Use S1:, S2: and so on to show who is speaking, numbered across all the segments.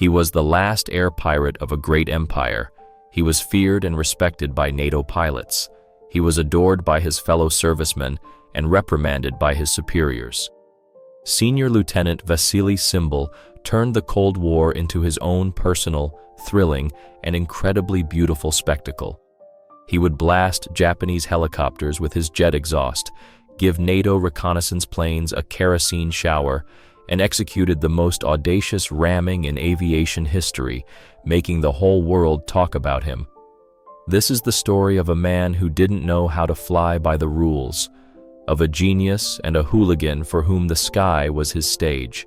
S1: He was the last air pirate of a great empire. He was feared and respected by NATO pilots. He was adored by his fellow servicemen and reprimanded by his superiors. Senior Lieutenant Vasily Tsymbal turned the Cold War into his own personal, thrilling, and incredibly beautiful spectacle. He would blast Japanese helicopters with his jet exhaust, give NATO reconnaissance planes a kerosene shower, and executed the most audacious ramming in aviation history, making the whole world talk about him. This is the story of a man who didn't know how to fly by the rules, of a genius and a hooligan for whom the sky was his stage,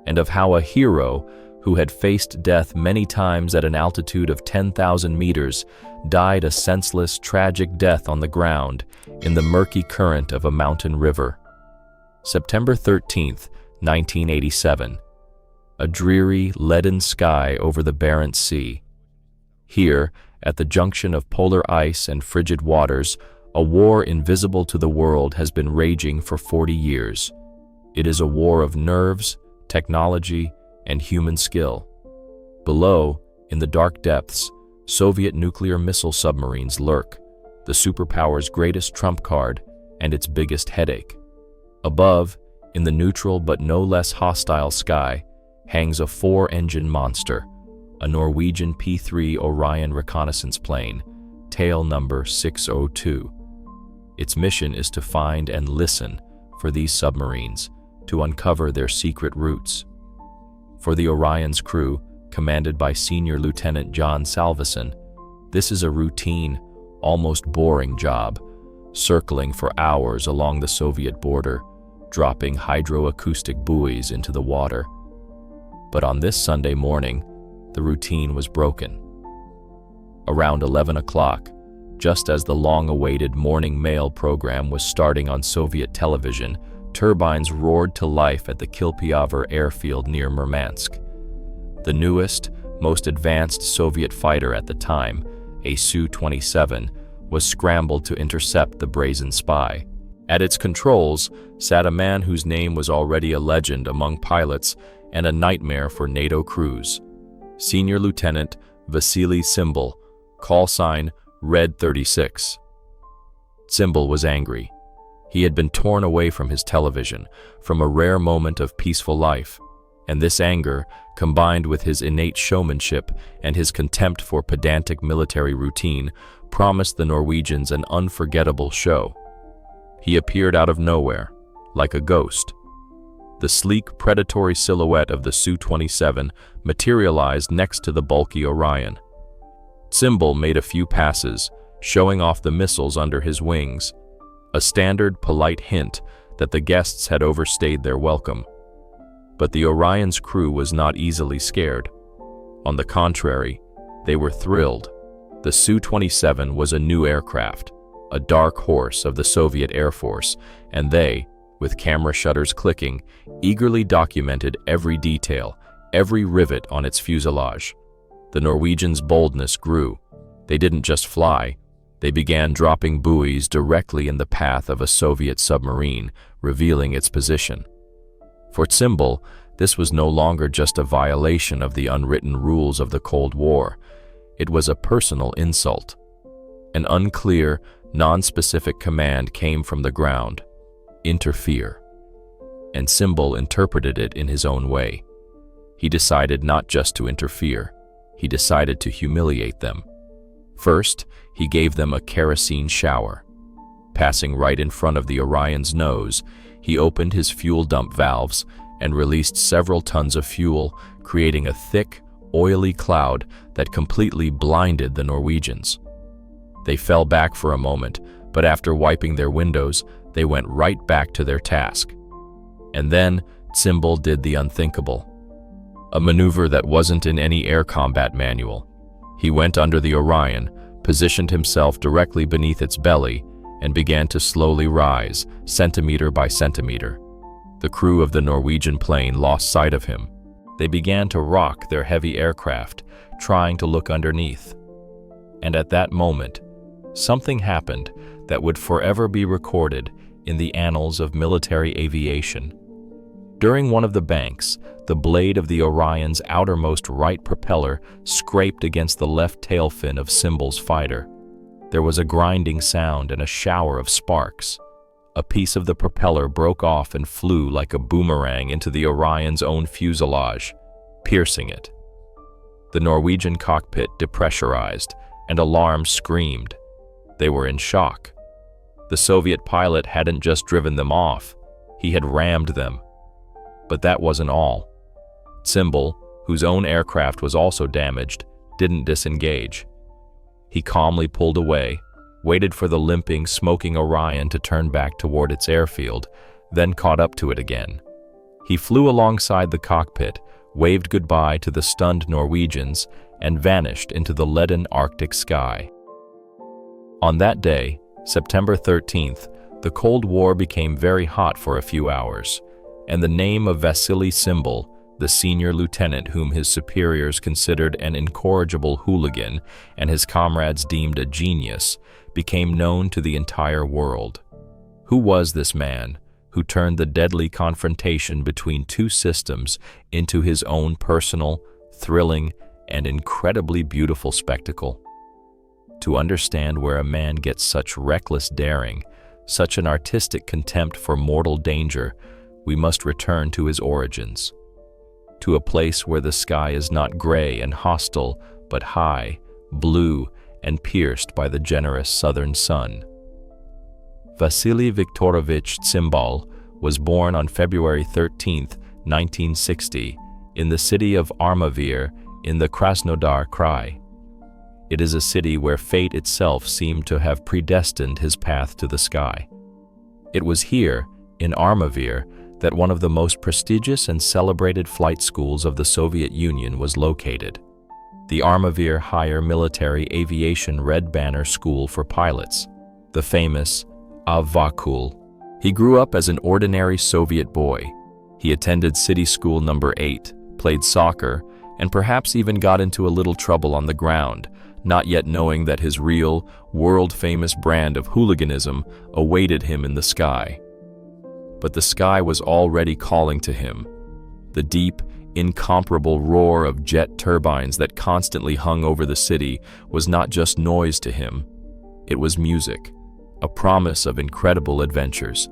S1: and of how a hero who had faced death many times at an altitude of 10,000 meters died a senseless, tragic death on the ground in the murky current of a mountain river. September 13th, 1987. A dreary, leaden sky over the Barents Sea. Here, at the junction of polar ice and frigid waters, a war invisible to the world has been raging for 40 years. It is a war of nerves, technology, and human skill. Below, in the dark depths, Soviet nuclear missile submarines lurk, the superpower's greatest trump card and its biggest headache. Above, in the neutral but no less hostile sky, hangs a 4-engine monster, a Norwegian P-3 Orion reconnaissance plane, tail number 602. Its mission is to find and listen for these submarines, to uncover their secret routes. For the Orion's crew, commanded by Senior Lieutenant John Salveson, this is a routine, almost boring job, circling for hours along the Soviet border, dropping hydroacoustic buoys into the water. But on this Sunday morning, the routine was broken. Around 11 o'clock, just as the long-awaited morning mail program was starting on Soviet television, turbines roared to life at the Kilpiavor airfield near Murmansk. The newest, most advanced Soviet fighter at the time, a Su-27, was scrambled to intercept the brazen spy. At its controls sat a man whose name was already a legend among pilots and a nightmare for NATO crews. Senior Lieutenant Vasily Tsymbal, call sign Red 36. Tsymbal was angry. He had been torn away from his television, from a rare moment of peaceful life, and this anger, combined with his innate showmanship and his contempt for pedantic military routine, promised the Norwegians an unforgettable show. He appeared out of nowhere, like a ghost. The sleek, predatory silhouette of the Su-27 materialized next to the bulky Orion. Tsymbal made a few passes, showing off the missiles under his wings, a standard, polite hint that the guests had overstayed their welcome. But the Orion's crew was not easily scared. On the contrary, they were thrilled. The Su-27 was a new aircraft, a dark horse of the Soviet Air Force, and they, with camera shutters clicking, eagerly documented every detail, every rivet on its fuselage. The Norwegians' boldness grew. They didn't just fly. They began dropping buoys directly in the path of a Soviet submarine, revealing its position. For Tsymbal, this was no longer just a violation of the unwritten rules of the Cold War. It was a personal insult. An unclear, non-specific command came from the ground: interfere. And Tsymbal interpreted it in his own way. He decided not just to interfere, he decided to humiliate them. First, he gave them a kerosene shower. Passing right in front of the Orion's nose, he opened his fuel dump valves and released several tons of fuel, creating a thick, oily cloud that completely blinded the Norwegians. They fell back for a moment, but after wiping their windows, they went right back to their task. And then Tsymbal did the unthinkable. A maneuver that wasn't in any air combat manual. He went under the Orion, positioned himself directly beneath its belly, and began to slowly rise, centimeter by centimeter. The crew of the Norwegian plane lost sight of him. They began to rock their heavy aircraft, trying to look underneath. And at that moment, something happened that would forever be recorded in the annals of military aviation. During one of the banks, The blade of the Orion's outermost right propeller scraped against the left tail fin of Tsymbal's fighter. There was a grinding sound and a shower of sparks. A piece of the propeller broke off and flew like a boomerang into the Orion's own fuselage, piercing it. The Norwegian cockpit depressurized, and alarms screamed. They were in shock. The Soviet pilot hadn't just driven them off, he had rammed them. But that wasn't all. Tsymbal, whose own aircraft was also damaged, didn't disengage. He calmly pulled away, waited for the limping, smoking Orion to turn back toward its airfield, then caught up to it again. He flew alongside the cockpit, waved goodbye to the stunned Norwegians, and vanished into the leaden Arctic sky. On that day, September 13th, the Cold War became very hot for a few hours, and the name of Vasily Tsymbal, the senior lieutenant whom his superiors considered an incorrigible hooligan and his comrades deemed a genius, became known to the entire world. Who was this man who turned the deadly confrontation between two systems into his own personal, thrilling, and incredibly beautiful spectacle? To understand where a man gets such reckless daring, such an artistic contempt for mortal danger, we must return to his origins. To a place where the sky is not gray and hostile, but high, blue, and pierced by the generous southern sun. Vasily Viktorovich Tsymbal was born on February 13, 1960, in the city of Armavir in the Krasnodar Krai. It is a city where fate itself seemed to have predestined his path to the sky. It was here, in Armavir, that one of the most prestigious and celebrated flight schools of the Soviet Union was located, the Armavir Higher Military Aviation Red Banner School for Pilots, the famous Avakul. He grew up as an ordinary Soviet boy. He attended City School number 8, played soccer, and perhaps even got into a little trouble on the ground, not yet knowing that his real, world-famous brand of hooliganism awaited him in the sky. But the sky was already calling to him. The deep, incomparable roar of jet turbines that constantly hung over the city was not just noise to him. It was music, a promise of incredible adventures.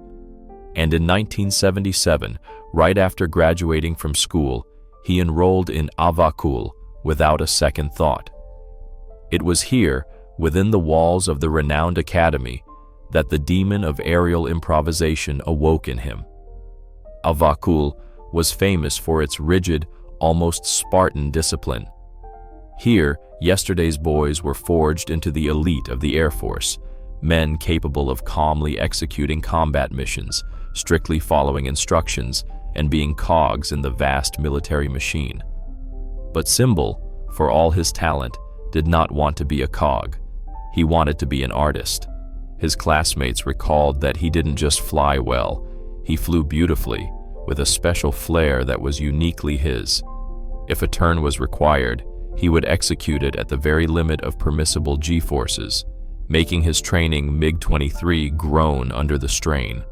S1: And in 1977, right after graduating from school, he enrolled in Avakul without a second thought. It was here, within the walls of the renowned academy, that the demon of aerial improvisation awoke in him. Avakul was famous for its rigid, almost Spartan discipline. Here, yesterday's boys were forged into the elite of the Air Force, men capable of calmly executing combat missions, strictly following instructions, and being cogs in the vast military machine. But Tsymbal, for all his talent, did not want to be a cog. He wanted to be an artist. His classmates recalled that he didn't just fly well, he flew beautifully, with a special flair that was uniquely his. If a turn was required, he would execute it at the very limit of permissible G-forces, making his training MiG-23 groan under the strain.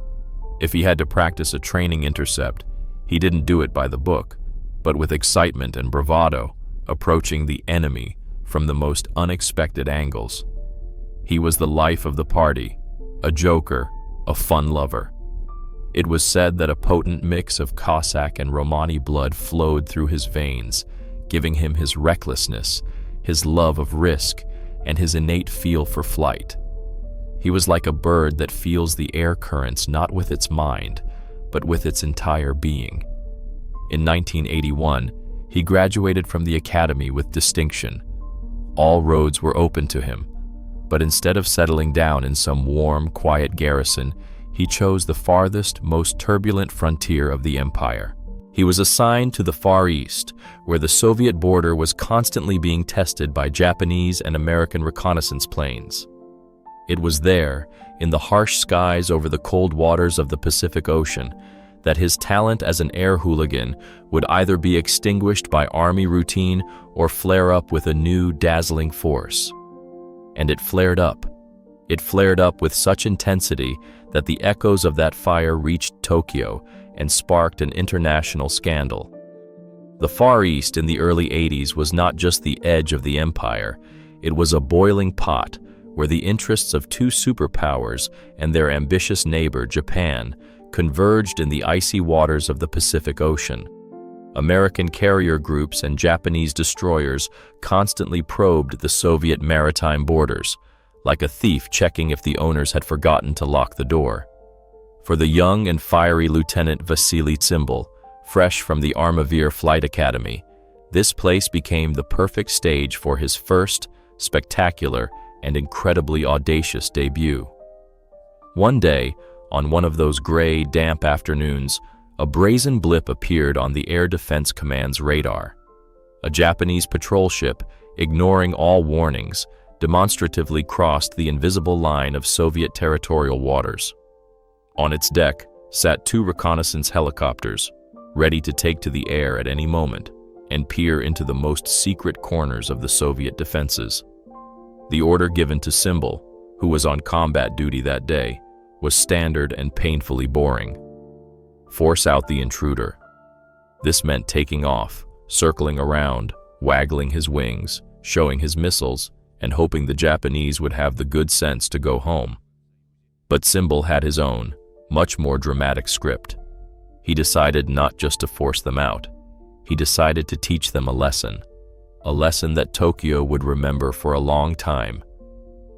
S1: If he had to practice a training intercept, he didn't do it by the book, but with excitement and bravado, approaching the enemy from the most unexpected angles. He was the life of the party, a joker, a fun lover. It was said that a potent mix of Cossack and Romani blood flowed through his veins, giving him his recklessness, his love of risk, and his innate feel for flight. He was like a bird that feels the air currents not with its mind, but with its entire being. In 1981, he graduated from the academy with distinction. All roads were open to him, but instead of settling down in some warm, quiet garrison, he chose the farthest, most turbulent frontier of the empire. He was assigned to the Far East, where the Soviet border was constantly being tested by Japanese and American reconnaissance planes. It was there, in the harsh skies over the cold waters of the Pacific Ocean, that his talent as an air hooligan would either be extinguished by army routine or flare up with a new, dazzling force. And it flared up. It flared up with such intensity that the echoes of that fire reached Tokyo and sparked an international scandal. The Far East in the early 80s was not just the edge of the empire, it was a boiling pot where the interests of two superpowers and their ambitious neighbor, Japan, converged in the icy waters of the Pacific Ocean. American carrier groups and Japanese destroyers constantly probed the Soviet maritime borders, like a thief checking if the owners had forgotten to lock the door. For the young and fiery Lieutenant Vasily Tsymbal, fresh from the Armavir Flight Academy, this place became the perfect stage for his first, spectacular, and incredibly audacious debut. One day, on one of those gray, damp afternoons, a brazen blip appeared on the Air Defense Command's radar. A Japanese patrol ship, ignoring all warnings, demonstratively crossed the invisible line of Soviet territorial waters. On its deck sat two reconnaissance helicopters, ready to take to the air at any moment and peer into the most secret corners of the Soviet defenses. The order given to Tsymbal, who was on combat duty that day, was standard and painfully boring. Force out the intruder. This meant taking off, circling around, waggling his wings, showing his missiles, and hoping the Japanese would have the good sense to go home. But Tsymbal had his own, much more dramatic script. He decided not just to force them out. He decided to teach them a lesson that Tokyo would remember for a long time.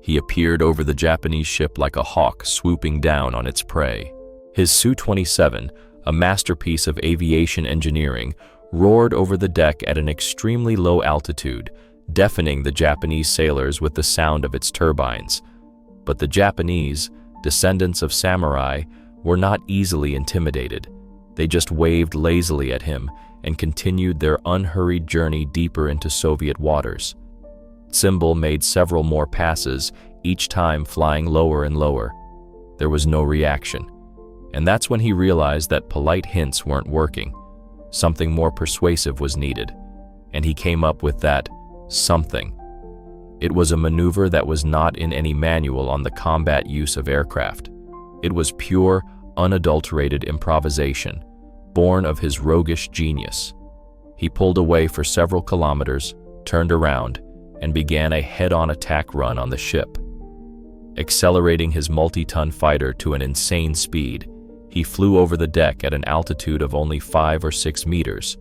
S1: He appeared over the Japanese ship like a hawk swooping down on its prey. His Su-27, a masterpiece of aviation engineering, roared over the deck at an extremely low altitude, deafening the Japanese sailors with the sound of its turbines. But the Japanese, descendants of samurai, were not easily intimidated. They just waved lazily at him and continued their unhurried journey deeper into Soviet waters. Tsymbal made several more passes, each time flying lower and lower. There was no reaction. And that's when he realized that polite hints weren't working. Something more persuasive was needed. And he came up with that something. It was a maneuver that was not in any manual on the combat use of aircraft. It was pure, unadulterated improvisation, born of his roguish genius. He pulled away for several kilometers, turned around, and began a head-on attack run on the ship. Accelerating his multi-ton fighter to an insane speed, he flew over the deck at an altitude of only 5 or 6 meters,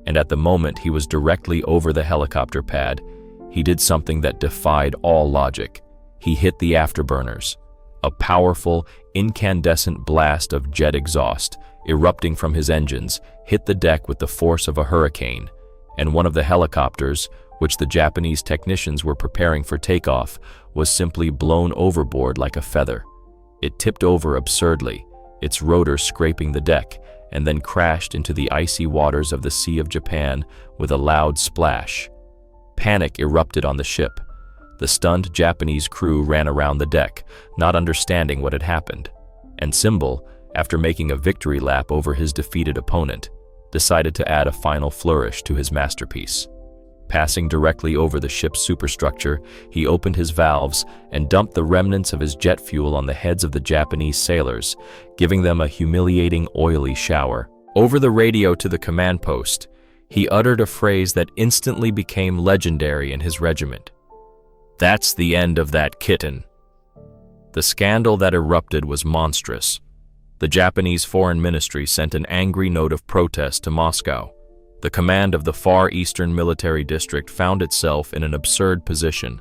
S1: and at the moment he was directly over the helicopter pad, he did something that defied all logic. He hit the afterburners. A powerful, incandescent blast of jet exhaust, erupting from his engines, hit the deck with the force of a hurricane, and one of the helicopters, which the Japanese technicians were preparing for takeoff, was simply blown overboard like a feather. It tipped over absurdly, its rotor scraping the deck, and then crashed into the icy waters of the Sea of Japan with a loud splash. Panic erupted on the ship. The stunned Japanese crew ran around the deck, not understanding what had happened. And Tsymbal, after making a victory lap over his defeated opponent, decided to add a final flourish to his masterpiece. Passing directly over the ship's superstructure, he opened his valves and dumped the remnants of his jet fuel on the heads of the Japanese sailors, giving them a humiliating oily shower. Over the radio to the command post, he uttered a phrase that instantly became legendary in his regiment. "That's the end of that kitten." The scandal that erupted was monstrous. The Japanese Foreign Ministry sent an angry note of protest to Moscow. The command of the Far Eastern Military District found itself in an absurd position.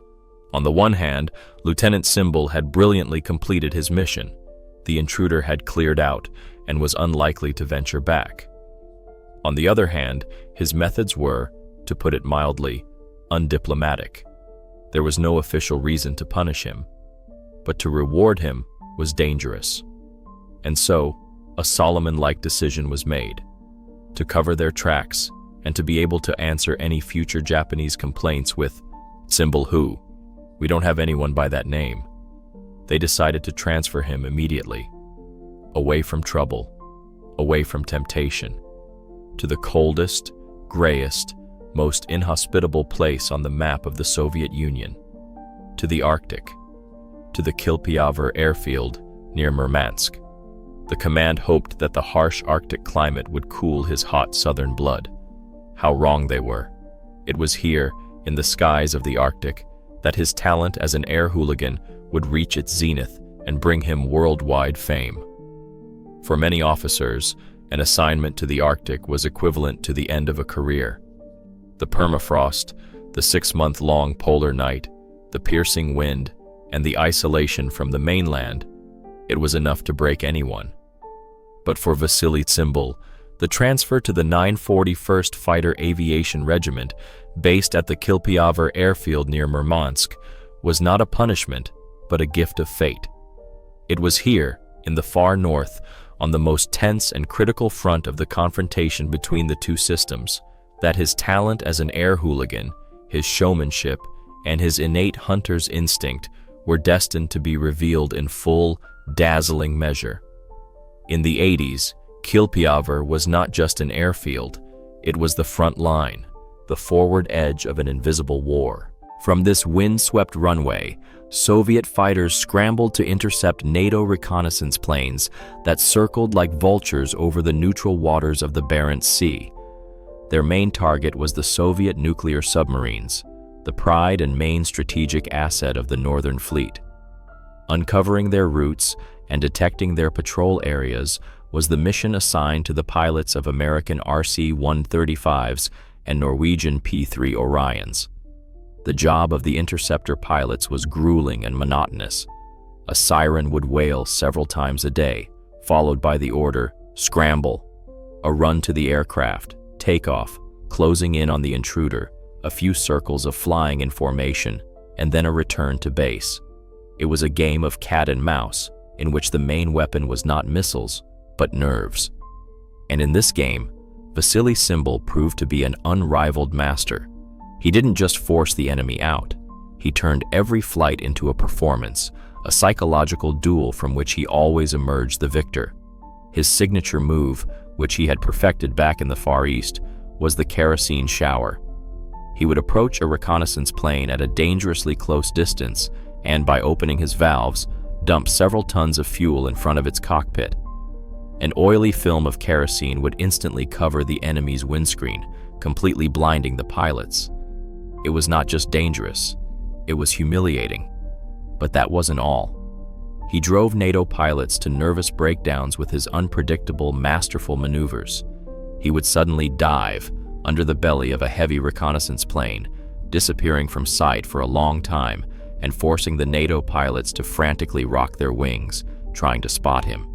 S1: On the one hand, Lieutenant Tsymbal had brilliantly completed his mission. The intruder had cleared out and was unlikely to venture back. On the other hand, his methods were, to put it mildly, undiplomatic. There was no official reason to punish him, but to reward him was dangerous. And so, a Solomon-like decision was made: to cover their tracks and to be able to answer any future Japanese complaints with, "Tsymbal who? We don't have anyone by that name." They decided to transfer him immediately, away from trouble, away from temptation, to the coldest, grayest, most inhospitable place on the map of the Soviet Union, to the Arctic, to the Kilpiavr airfield near Murmansk. The command hoped that the harsh Arctic climate would cool his hot southern blood. How wrong they were. It was here, in the skies of the Arctic, that his talent as an air hooligan would reach its zenith and bring him worldwide fame. For many officers, an assignment to the Arctic was equivalent to the end of a career. The permafrost, the 6-month-long polar night, the piercing wind, and the isolation from the mainland, it was enough to break anyone. But for Vasily Tsymbal, the transfer to the 941st Fighter Aviation Regiment, based at the Kilpiavr airfield near Murmansk, was not a punishment, but a gift of fate. It was here, in the far north, on the most tense and critical front of the confrontation between the two systems, that his talent as an air hooligan, his showmanship, and his innate hunter's instinct were destined to be revealed in full, dazzling measure. In the 80s, Kilpiavr was not just an airfield, it was the front line, the forward edge of an invisible war. From this wind-swept runway, Soviet fighters scrambled to intercept NATO reconnaissance planes that circled like vultures over the neutral waters of the Barents Sea. Their main target was the Soviet nuclear submarines, the pride and main strategic asset of the Northern Fleet. Uncovering their routes and detecting their patrol areas was the mission assigned to the pilots of American RC-135s and Norwegian P-3 Orions. The job of the interceptor pilots was grueling and monotonous. A siren would wail several times a day, followed by the order, "Scramble." A run to the aircraft, takeoff, closing in on the intruder, a few circles of flying in formation, and then a return to base. It was a game of cat and mouse, in which the main weapon was not missiles, but nerves. And in this game, Vasily Tsymbal proved to be an unrivaled master. He didn't just force the enemy out. He turned every flight into a performance, a psychological duel from which he always emerged the victor. His signature move, which he had perfected back in the Far East, was the kerosene shower. He would approach a reconnaissance plane at a dangerously close distance and, by opening his valves, dump several tons of fuel in front of its cockpit. An oily film of kerosene would instantly cover the enemy's windscreen, completely blinding the pilots. It was not just dangerous, it was humiliating. But that wasn't all. He drove NATO pilots to nervous breakdowns with his unpredictable, masterful maneuvers. He would suddenly dive under the belly of a heavy reconnaissance plane, disappearing from sight for a long time and forcing the NATO pilots to frantically rock their wings, trying to spot him.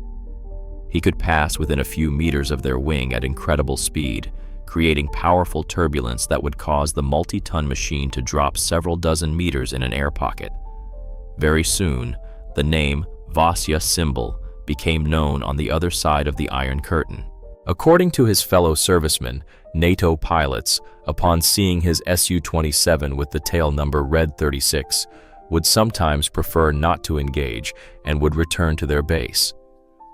S1: He could pass within a few meters of their wing at incredible speed, creating powerful turbulence that would cause the multi-ton machine to drop several dozen meters in an air pocket. Very soon, the name Vasily Tsymbal became known on the other side of the Iron Curtain. According to his fellow servicemen, NATO pilots, upon seeing his Su-27 with the tail number Red 36, would sometimes prefer not to engage and would return to their base.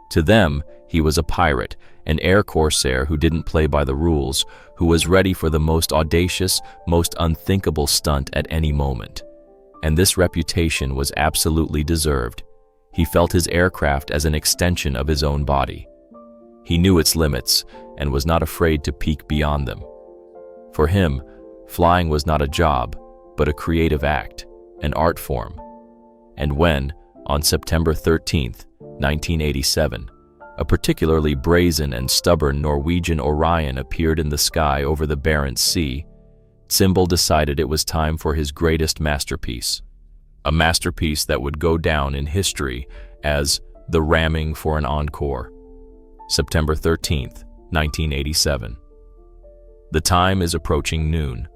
S1: To them, he was a pirate, an air corsair who didn't play by the rules, who was ready for the most audacious, most unthinkable stunt at any moment. And this reputation was absolutely deserved. He felt his aircraft as an extension of his own body. He knew its limits and was not afraid to peek beyond them. For him, flying was not a job, but a creative act, an art form. And when, on September 13th, 1987, a particularly brazen and stubborn Norwegian Orion appeared in the sky over the Barents Sea, Tsymbal decided it was time for his greatest masterpiece, a masterpiece that would go down in history as the ramming for an encore. September 13th, 1987. The time is approaching noon.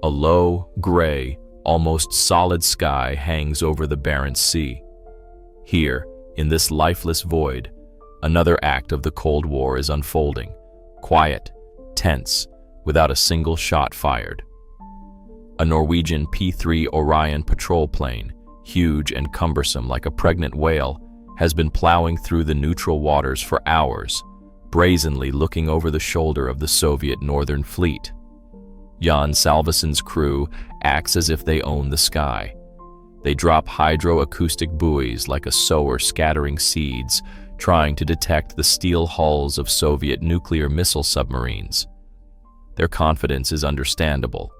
S1: A low, gray, almost solid sky hangs over the Barents Sea. Here, in this lifeless void, another act of the Cold War is unfolding, quiet, tense, without a single shot fired. A Norwegian P-3 Orion patrol plane, huge and cumbersome like a pregnant whale, has been plowing through the neutral waters for hours, brazenly looking over the shoulder of the Soviet Northern Fleet. Jan Salveson's crew acts as if they own the sky. They drop hydroacoustic buoys like a sower scattering seeds, trying to detect the steel hulls of Soviet nuclear missile submarines. Their confidence is understandable.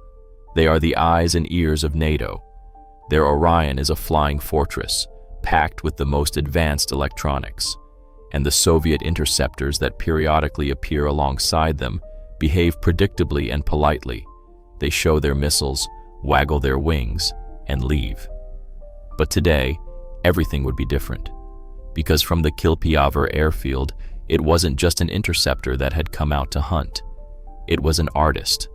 S1: They are the eyes and ears of NATO. Their Orion is a flying fortress, packed with the most advanced electronics. And the Soviet interceptors that periodically appear alongside them behave predictably and politely. They show their missiles, waggle their wings, and leave. But today, everything would be different. Because from the Kilpiavr airfield, it wasn't just an interceptor that had come out to hunt. It was an artist,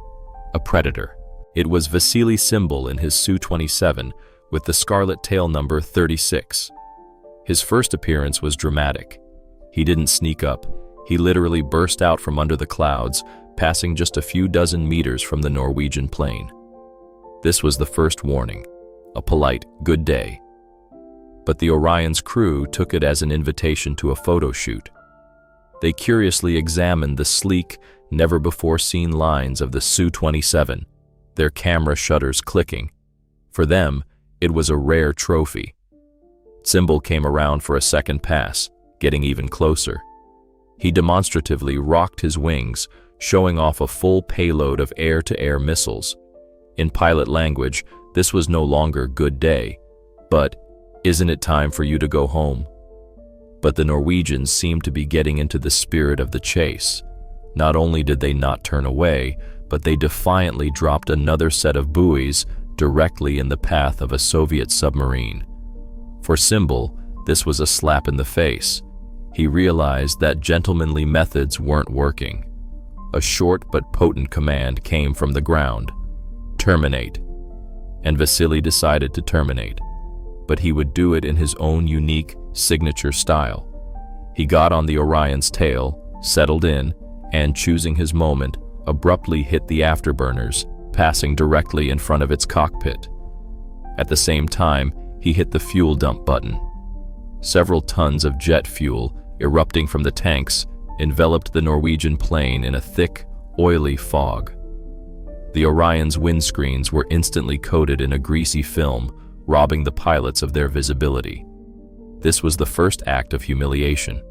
S1: a predator. It was Vasily Tsymbal in his Su-27 with the scarlet tail number 36. His first appearance was dramatic. He didn't sneak up. He literally burst out from under the clouds, passing just a few dozen meters from the Norwegian plane. This was the first warning, a polite good day. But the Orion's crew took it as an invitation to a photo shoot. They curiously examined the sleek, never-before-seen lines of the Su-27, their camera shutters clicking. For them, it was a rare trophy. Tsymbal came around for a second pass, getting even closer. He demonstratively rocked his wings, showing off a full payload of air-to-air missiles. In pilot language, this was no longer good day, but isn't it time for you to go home? But the Norwegians seemed to be getting into the spirit of the chase. Not only did they not turn away, but they defiantly dropped another set of buoys directly in the path of a Soviet submarine. For Tsymbal, this was a slap in the face. He realized that gentlemanly methods weren't working. A short but potent command came from the ground: terminate. And Vasily decided to terminate, but he would do it in his own unique, signature style. He got on the Orion's tail, settled in, and, choosing his moment, abruptly hit the afterburners, passing directly in front of its cockpit. At the same time, he hit the fuel dump button. Several tons of jet fuel, erupting from the tanks, enveloped the Norwegian plane in a thick, oily fog. The Orion's windscreens were instantly coated in a greasy film, robbing the pilots of their visibility. This was the first act of humiliation.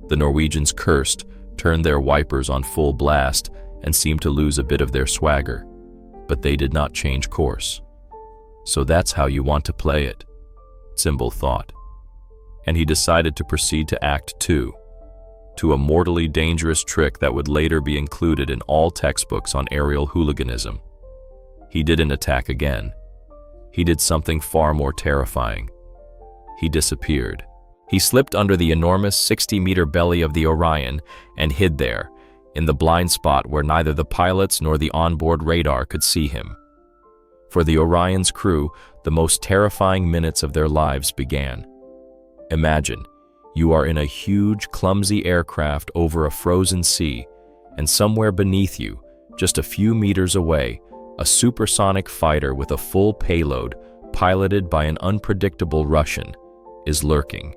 S1: The Norwegians cursed, turned their wipers on full blast, and seemed to lose a bit of their swagger. But they did not change course. So that's how you want to play it, Tsymbal thought. And he decided to proceed to Act 2, to a mortally dangerous trick that would later be included in all textbooks on aerial hooliganism. He didn't attack again. He did something far more terrifying. He disappeared. He slipped under the enormous 60-meter belly of the Orion and hid there, in the blind spot where neither the pilots nor the onboard radar could see him. For the Orion's crew, the most terrifying minutes of their lives began. Imagine, you are in a huge, clumsy aircraft over a frozen sea, and somewhere beneath you, just a few meters away, a supersonic fighter with a full payload, piloted by an unpredictable Russian, is lurking.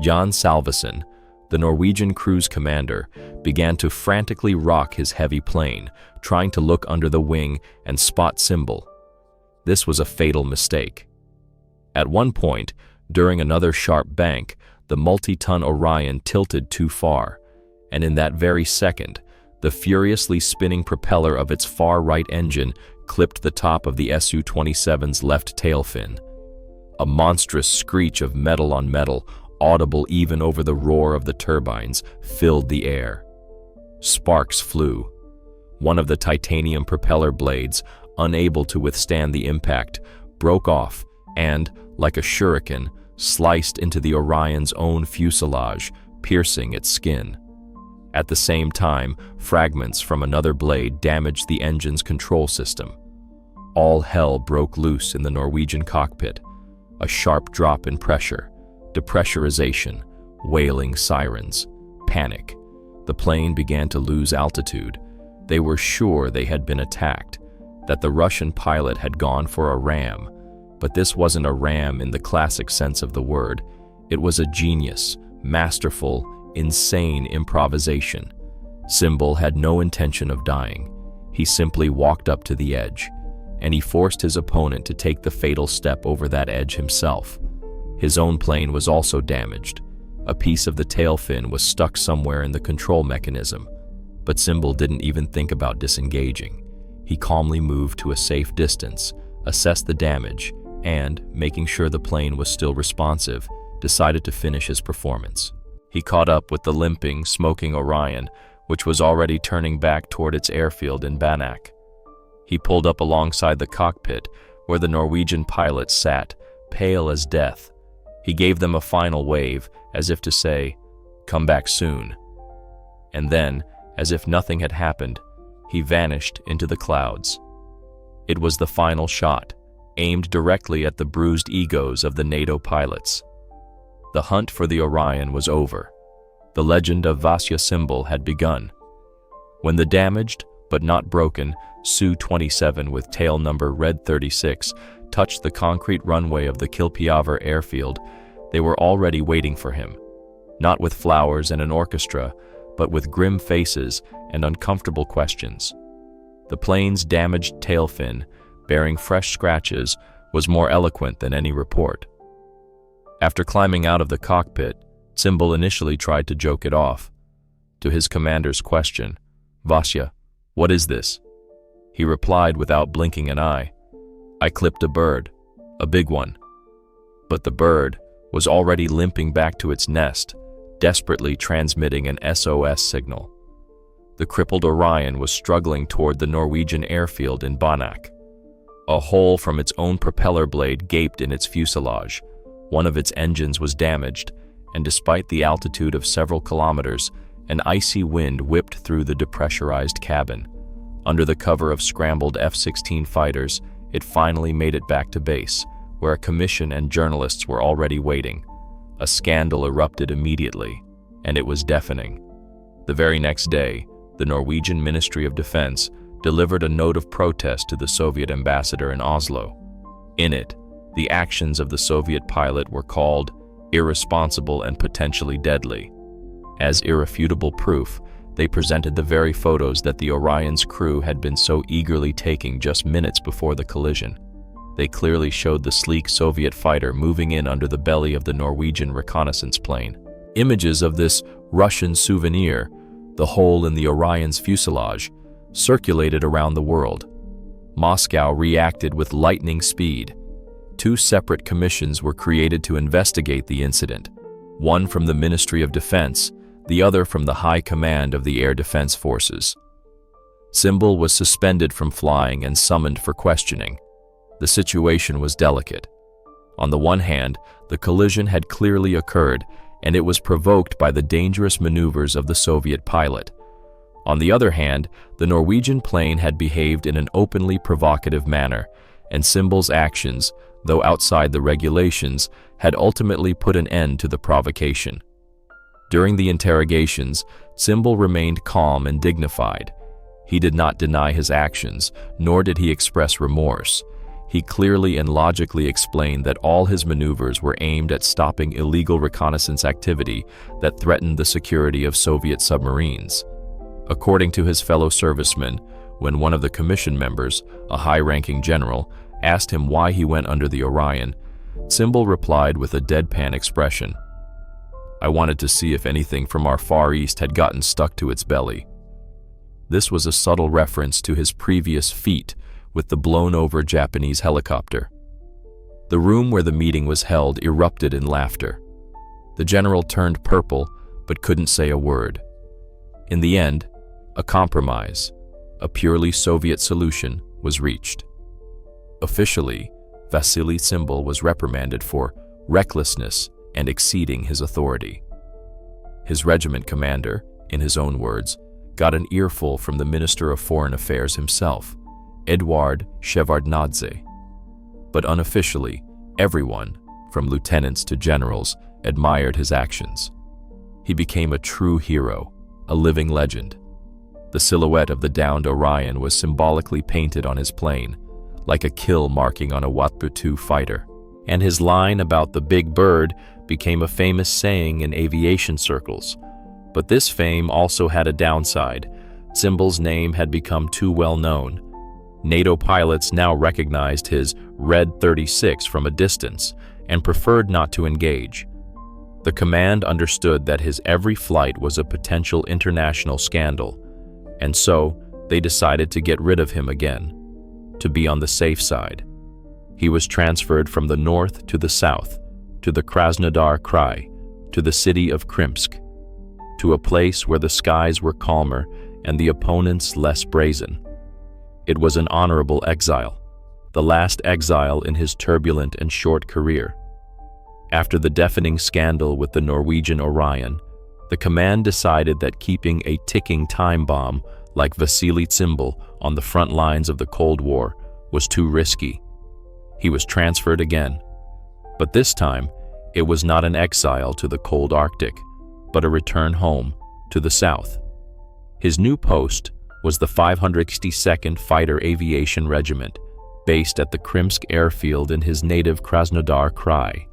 S1: Jan Salvesen, the Norwegian cruise commander, began to frantically rock his heavy plane, trying to look under the wing and spot Tsymbal. This was a fatal mistake. At one point, during another sharp bank, the multi-ton Orion tilted too far, and in that very second, the furiously spinning propeller of its far right engine clipped the top of the Su-27's left tail fin. A monstrous screech of metal on metal, audible even over the roar of the turbines, filled the air. Sparks flew. One of the titanium propeller blades, unable to withstand the impact, broke off and, like a shuriken, sliced into the Orion's own fuselage, piercing its skin. At the same time, fragments from another blade damaged the engine's control system. All hell broke loose in the Norwegian cockpit. A sharp drop in pressure, depressurization, wailing sirens, panic. The plane began to lose altitude. They were sure they had been attacked, that the Russian pilot had gone for a ram. But this wasn't a ram in the classic sense of the word. It was a genius, masterful, insane improvisation. Tsymbal had no intention of dying. He simply walked up to the edge, and he forced his opponent to take the fatal step over that edge himself. His own plane was also damaged. A piece of the tail fin was stuck somewhere in the control mechanism. But Tsymbal didn't even think about disengaging. He calmly moved to a safe distance, assessed the damage, and, making sure the plane was still responsive, decided to finish his performance. He caught up with the limping, smoking Orion, which was already turning back toward its airfield in Banak. He pulled up alongside the cockpit, where the Norwegian pilots sat, pale as death. He gave them a final wave, as if to say, "Come back soon." And then, as if nothing had happened, he vanished into the clouds. It was the final shot, aimed directly at the bruised egos of the NATO pilots. The hunt for the Orion was over. The legend of Vasily Tsymbal had begun. When the damaged, but not broken, Su-27 with tail number Red 36 touched the concrete runway of the Kilpiavor airfield, they were already waiting for him, not with flowers and an orchestra, but with grim faces and uncomfortable questions. The plane's damaged tail fin, bearing fresh scratches, was more eloquent than any report. After climbing out of the cockpit, Tsymbal initially tried to joke it off. To his commander's question, "Vasya, what is this?" he replied without blinking an eye, "I clipped a bird, a big one." But the bird was already limping back to its nest, desperately transmitting an SOS signal. The crippled Orion was struggling toward the Norwegian airfield in Banak. A hole from its own propeller blade gaped in its fuselage. One of its engines was damaged, and despite the altitude of several kilometers, an icy wind whipped through the depressurized cabin. Under the cover of scrambled F-16 fighters, it finally made it back to base, where a commission and journalists were already waiting. A scandal erupted immediately, and it was deafening. The very next day, the Norwegian Ministry of Defense delivered a note of protest to the Soviet ambassador in Oslo. In it, the actions of the Soviet pilot were called irresponsible and potentially deadly. As irrefutable proof, they presented the very photos that the Orion's crew had been so eagerly taking just minutes before the collision. They clearly showed the sleek Soviet fighter moving in under the belly of the Norwegian reconnaissance plane. Images of this Russian souvenir, the hole in the Orion's fuselage, circulated around the world. Moscow reacted with lightning speed. 2 separate commissions were created to investigate the incident, one from the Ministry of Defense, the other from the High Command of the Air Defense Forces. Tsymbal was suspended from flying and summoned for questioning. The situation was delicate. On the one hand, the collision had clearly occurred, and it was provoked by the dangerous maneuvers of the Soviet pilot. On the other hand, the Norwegian plane had behaved in an openly provocative manner, and Tsymbal's actions, though outside the regulations, had ultimately put an end to the provocation. During the interrogations, Tsymbal remained calm and dignified. He did not deny his actions, nor did he express remorse. He clearly and logically explained that all his maneuvers were aimed at stopping illegal reconnaissance activity that threatened the security of Soviet submarines. According to his fellow servicemen, when one of the commission members, a high-ranking general, asked him why he went under the Orion, Tsymbal replied with a deadpan expression, "I wanted to see if anything from our Far East had gotten stuck to its belly." This was a subtle reference to his previous feat with the blown-over Japanese helicopter. The room where the meeting was held erupted in laughter. The general turned purple, but couldn't say a word. In the end, a compromise, a purely Soviet solution, was reached. Officially, Vasily Tsymbal was reprimanded for recklessness and exceeding his authority. His regiment commander, in his own words, got an earful from the Minister of Foreign Affairs himself, Eduard Shevardnadze. But unofficially, everyone, from lieutenants to generals, admired his actions. He became a true hero, a living legend. The silhouette of the downed Orion was symbolically painted on his plane, like a kill marking on a Watpu-2 fighter. And his line about the big bird became a famous saying in aviation circles. But this fame also had a downside. Tsimbal's name had become too well known. NATO pilots now recognized his Red 36 from a distance and preferred not to engage. The command understood that his every flight was a potential international scandal. and so they decided to get rid of him again, to be on the safe side. He was transferred from the north to the south, to the Krasnodar Krai, to the city of Krimsk, to a place where the skies were calmer and the opponents less brazen. It was an honorable exile, the last exile in his turbulent and short career. After the deafening scandal with the Norwegian Orion, the command decided that keeping a ticking time bomb like Vasily Tsymbal on the front lines of the Cold War was too risky. He was transferred again, but this time it was not an exile to the cold Arctic, but a return home to the south. His new post was the 562nd Fighter Aviation Regiment, based at the Krimsk airfield in his native Krasnodar Krai.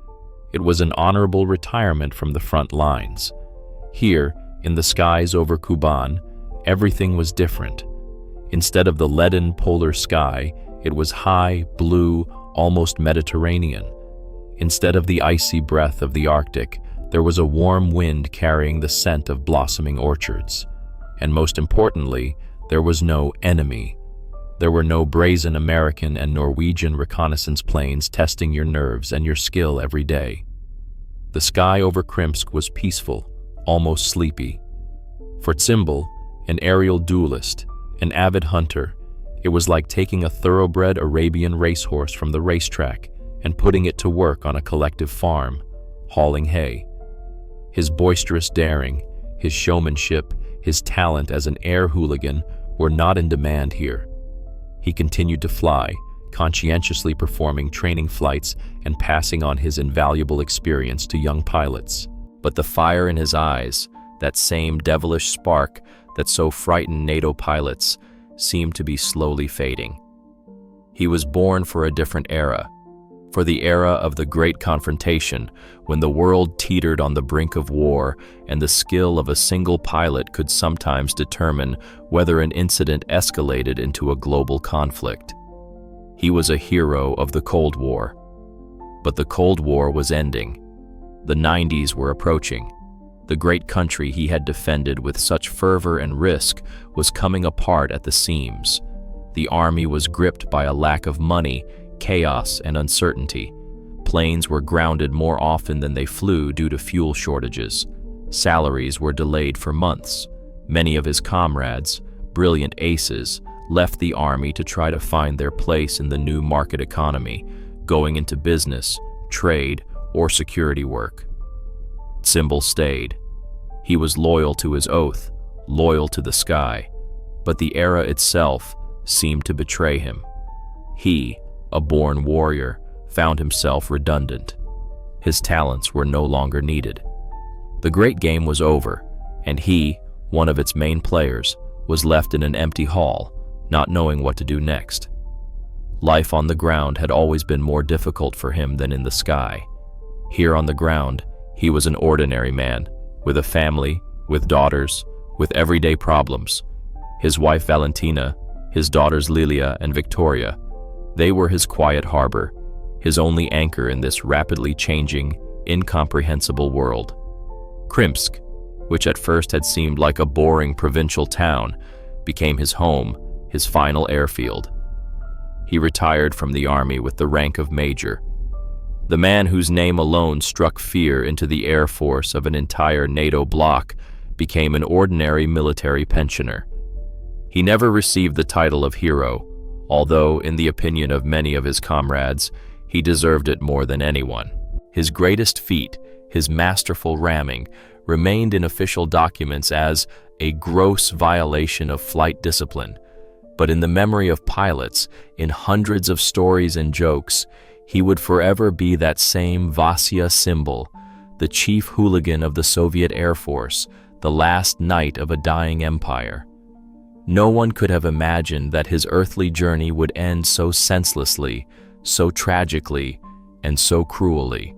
S1: It was an honorable retirement from the front lines. Here, in the skies over Kuban, everything was different. Instead of the leaden polar sky, it was high, blue, almost Mediterranean. Instead of the icy breath of the Arctic, there was a warm wind carrying the scent of blossoming orchards. And most importantly, there was no enemy. There were no brazen American and Norwegian reconnaissance planes testing your nerves and your skill every day. The sky over Krimsk was peaceful, almost sleepy. For Tsymbal, an aerial duelist, an avid hunter, it was like taking a thoroughbred Arabian racehorse from the racetrack and putting it to work on a collective farm, hauling hay. His boisterous daring, his showmanship, his talent as an air hooligan were not in demand here. He continued to fly, conscientiously performing training flights and passing on his invaluable experience to young pilots. But the fire in his eyes, that same devilish spark that so frightened NATO pilots, seemed to be slowly fading. He was born for a different era, for the era of the Great Confrontation, when the world teetered on the brink of war and the skill of a single pilot could sometimes determine whether an incident escalated into a global conflict. He was a hero of the Cold War. But the Cold War was ending. The 90s were approaching. The great country he had defended with such fervor and risk was coming apart at the seams. The army was gripped by a lack of money, chaos, and uncertainty. Planes were grounded more often than they flew due to fuel shortages. Salaries were delayed for months. Many of his comrades, brilliant aces, left the army to try to find their place in the new market economy, going into business, trade, or security work. Tsymbal stayed. He was loyal to his oath, loyal to the sky, but the era itself seemed to betray him. He, a born warrior, found himself redundant. His talents were no longer needed. The great game was over, and he, one of its main players, was left in an empty hall, not knowing what to do next. Life on the ground had always been more difficult for him than in the sky. Here on the ground, he was an ordinary man, with a family, with daughters, with everyday problems. His wife Valentina, his daughters Lilia and Victoria, they were his quiet harbor, his only anchor in this rapidly changing, incomprehensible world. Krimsk, which at first had seemed like a boring provincial town, became his home, his final airfield. He retired from the army with the rank of major. The man whose name alone struck fear into the air force of an entire NATO bloc became an ordinary military pensioner. He never received the title of hero, although, in the opinion of many of his comrades, he deserved it more than anyone. His greatest feat, his masterful ramming, remained in official documents as a gross violation of flight discipline. But in the memory of pilots, in hundreds of stories and jokes, he would forever be that same Vasily Tsymbal, the chief hooligan of the Soviet Air Force, the last knight of a dying empire. No one could have imagined that his earthly journey would end so senselessly, so tragically, and so cruelly.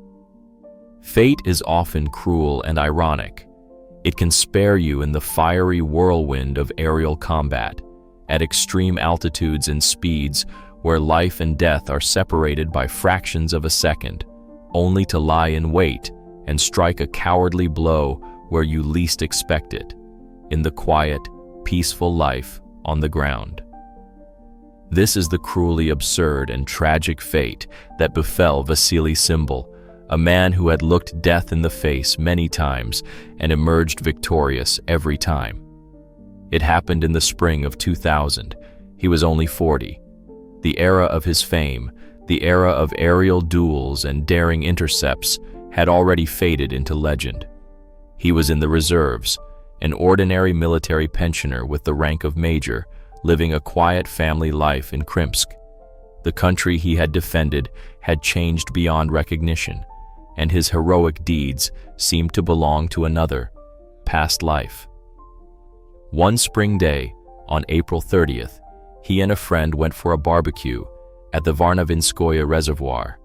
S1: Fate is often cruel and ironic. It can spare you in the fiery whirlwind of aerial combat, at extreme altitudes and speeds where life and death are separated by fractions of a second, only to lie in wait and strike a cowardly blow where you least expect it, in the quiet, peaceful life on the ground. This is the cruelly absurd and tragic fate that befell Vasily Tsymbal, a man who had looked death in the face many times and emerged victorious every time. It happened in the spring of 2000. He was only 40. The era of his fame, the era of aerial duels and daring intercepts, had already faded into legend. He was in the reserves, an ordinary military pensioner with the rank of major, living a quiet family life in Krimsk. The country he had defended had changed beyond recognition, and his heroic deeds seemed to belong to another, past life. One spring day, on April 30th, he and a friend went for a barbecue at the Varnovinskoye Reservoir.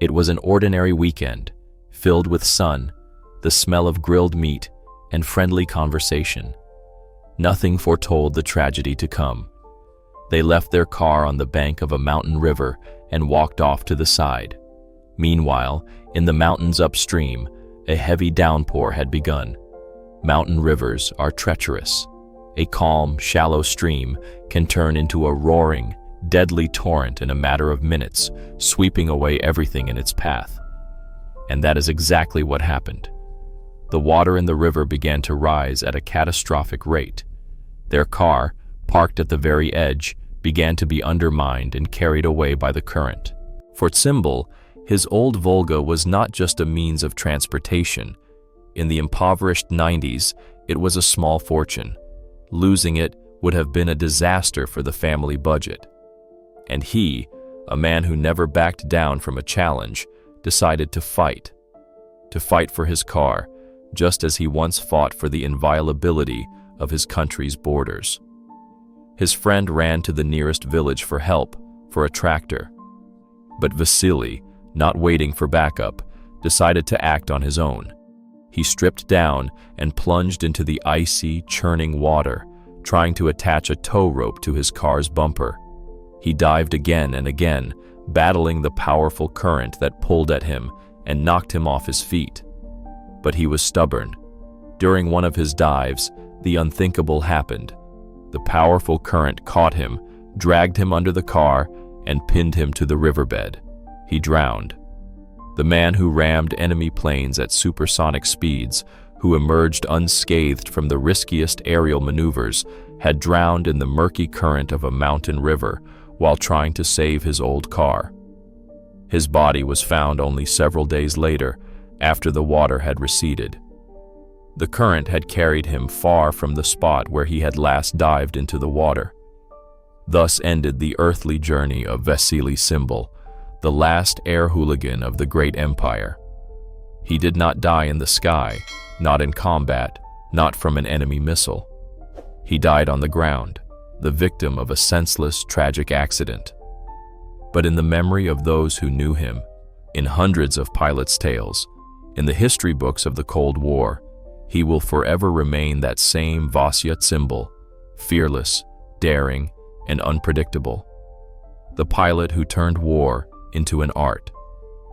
S1: It was an ordinary weekend, filled with sun, the smell of grilled meat, and friendly conversation. Nothing foretold the tragedy to come. They left their car on the bank of a mountain river and walked off to the side. Meanwhile, in the mountains upstream, a heavy downpour had begun. Mountain rivers are treacherous. A calm, shallow stream can turn into a roaring, deadly torrent in a matter of minutes, sweeping away everything in its path. And that is exactly what happened. The water in the river began to rise at a catastrophic rate. Their car, parked at the very edge, began to be undermined and carried away by the current. For Tsymbal, his old Volga was not just a means of transportation. In the impoverished 90s, it was a small fortune. Losing it would have been a disaster for the family budget. And he, a man who never backed down from a challenge, decided to fight for his car, just as he once fought for the inviolability of his country's borders. His friend ran to the nearest village for help, for a tractor. But Vasily, not waiting for backup, decided to act on his own. He stripped down and plunged into the icy, churning water, trying to attach a tow rope to his car's bumper. He dived again and again, battling the powerful current that pulled at him and knocked him off his feet. But he was stubborn. During one of his dives, the unthinkable happened. The powerful current caught him, dragged him under the car, and pinned him to the riverbed. He drowned. The man who rammed enemy planes at supersonic speeds, who emerged unscathed from the riskiest aerial maneuvers, had drowned in the murky current of a mountain river while trying to save his old car. His body was found only several days later, after the water had receded. The current had carried him far from the spot where he had last dived into the water. Thus ended the earthly journey of Vasily Tsymbal, the last air hooligan of the great empire. He did not die in the sky, not in combat, not from an enemy missile. He died on the ground, the victim of a senseless, tragic accident. But in the memory of those who knew him, in hundreds of pilots' tales, in the history books of the Cold War, he will forever remain that same Vasily Tsymbal, fearless, daring, and unpredictable. The pilot who turned war into an art,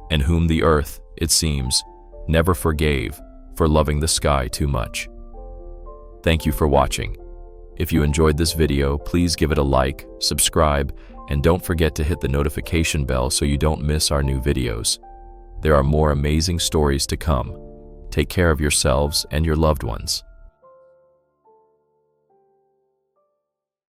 S1: and whom the earth, it seems, never forgave for loving the sky too much. Thank you for watching. If you enjoyed this video, please give it a like, subscribe, and don't forget to hit the notification bell so you don't miss our new videos. There are more amazing stories to come. Take care of yourselves and your loved ones.